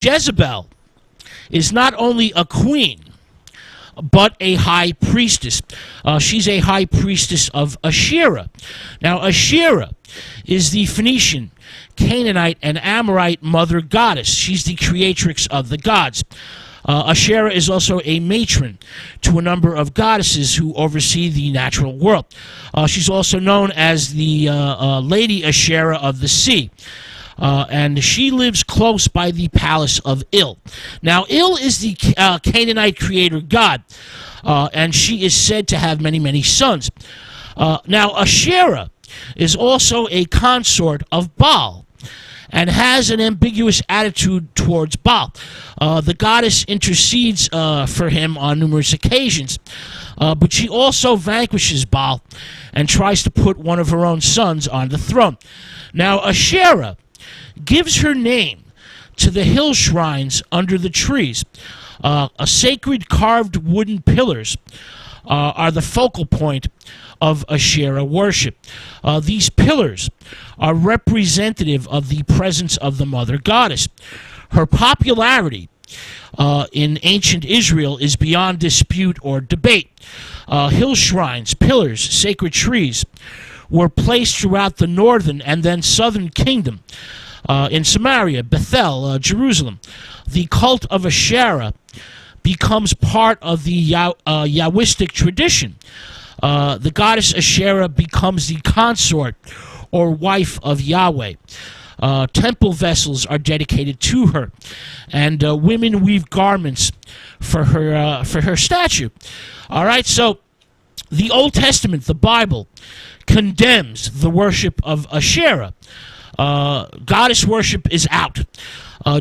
Jezebel is not only a queen, but a high priestess. She's a high priestess of Asherah. Now, Asherah is the Phoenician, Canaanite, and Amorite mother goddess. She's the creatrix of the gods. Asherah is also a matron to a number of goddesses who oversee the natural world. She's also known as the Lady Asherah of the Sea. And she lives close by the palace of Il. Now, Il is the Canaanite creator god, and she is said to have many, many sons. Now, Asherah is also a consort of Baal and has an ambiguous attitude towards Baal. The goddess intercedes for him on numerous occasions, but she also vanquishes Baal and tries to put one of her own sons on the throne. Now, Asherah gives her name to the hill shrines under the trees. A sacred carved wooden pillars are the focal point of Asherah worship. These pillars are representative of the presence of the mother goddess. Her popularity in ancient Israel is beyond dispute or debate. Hill shrines, pillars, sacred trees were placed throughout the northern and then southern kingdom. In Samaria, Bethel, Jerusalem. The cult of Asherah becomes part of the Yahwistic tradition. The goddess Asherah becomes the consort or wife of Yahweh. Temple vessels are dedicated to her, and women weave garments for her statue. All right, so the Old Testament, the Bible, condemns the worship of Asherah. Goddess worship is out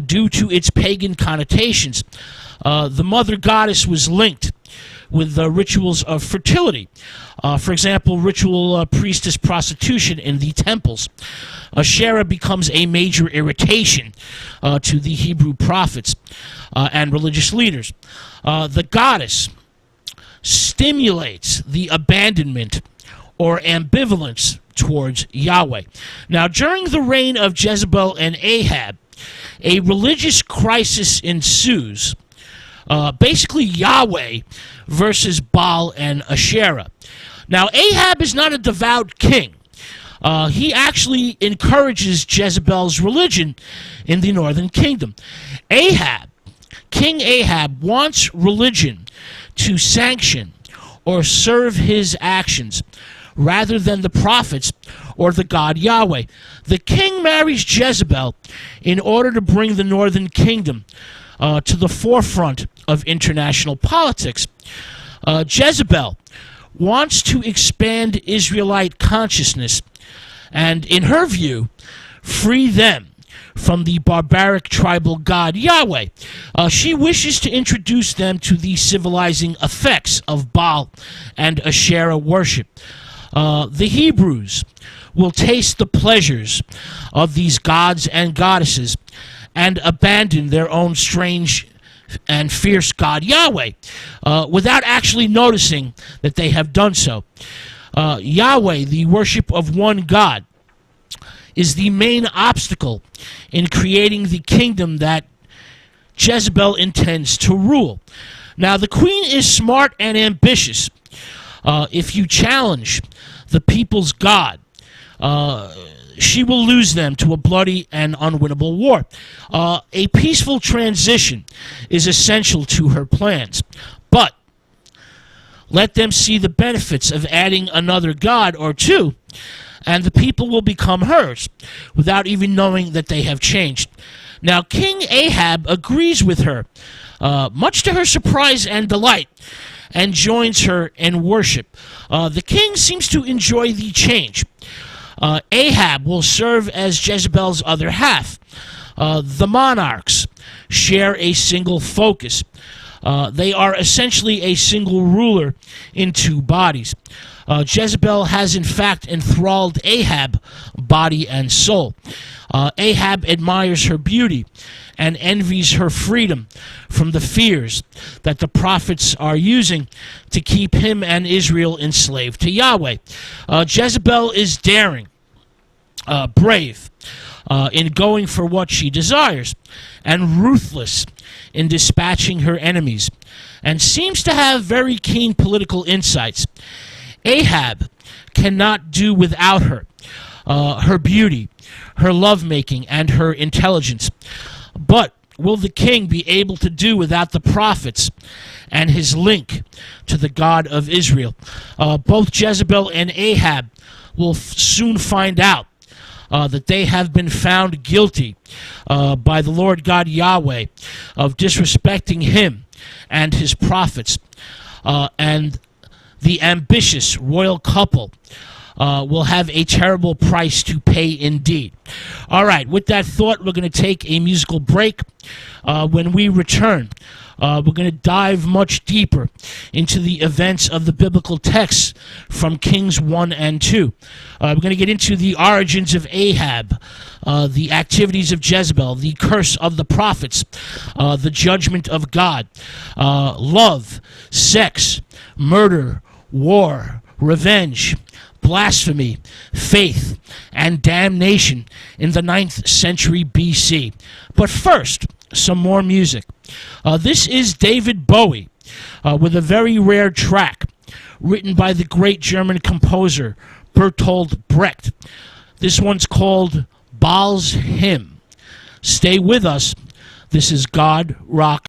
due to its pagan connotations. The mother goddess was linked with the rituals of fertility. For example, ritual priestess prostitution in the temples. Asherah becomes a major irritation to the Hebrew prophets and religious leaders. The goddess stimulates the abandonment or ambivalence towards Yahweh. Now, during the reign of Jezebel and Ahab, a religious crisis ensues. Basically, Yahweh versus Baal and Asherah. Now, Ahab is not a devout king. He actually encourages Jezebel's religion in the northern kingdom. King Ahab wants religion to sanction or serve his actions rather than the prophets or the God Yahweh. The king marries Jezebel in order to bring the northern kingdom to the forefront of international politics. Jezebel wants to expand Israelite consciousness and, in her view, free them from the barbaric tribal god Yahweh. She wishes to introduce them to the civilizing effects of Baal and Asherah worship. The Hebrews will taste the pleasures of these gods and goddesses and abandon their own strange and fierce God Yahweh without actually noticing that they have done so. Yahweh, the worship of one God, is the main obstacle in creating the kingdom that Jezebel intends to rule. Now, the queen is smart and ambitious. If you challenge the people's God, she will lose them to a bloody and unwinnable war. A peaceful transition is essential to her plans. But let them see the benefits of adding another god or two, and the people will become hers without even knowing that they have changed. Now, King Ahab agrees with her, much to her surprise and delight, and joins her in worship. The king seems to enjoy the change. Ahab will serve as Jezebel's other half. The monarchs share a single focus. They are essentially a single ruler in two bodies. Jezebel has in fact enthralled Ahab, body and soul. Ahab admires her beauty and envies her freedom from the fears that the prophets are using to keep him and Israel enslaved to Yahweh. Jezebel is daring, brave, in going for what she desires, and ruthless in dispatching her enemies, and seems to have very keen political insights. Ahab cannot do without her, her beauty, her lovemaking, and her intelligence. But will the king be able to do without the prophets and his link to the God of Israel? Both Jezebel and Ahab will soon find out that they have been found guilty by the Lord God Yahweh of disrespecting him and his prophets. And the ambitious royal couple will have a terrible price to pay indeed. All right, with that thought, we're going to take a musical break. When we return, we're going to dive much deeper into the events of the biblical texts from Kings 1 and 2. We're going to get into the origins of Ahab, the activities of Jezebel, the curse of the prophets, the judgment of God, love, sex, murder, war, revenge, blasphemy, faith, and damnation in the 9th century BC. But first, some more music. This is David Bowie with a very rare track written by the great German composer Bertolt Brecht. This one's called Baal's Hymn. Stay with us. This is God Rock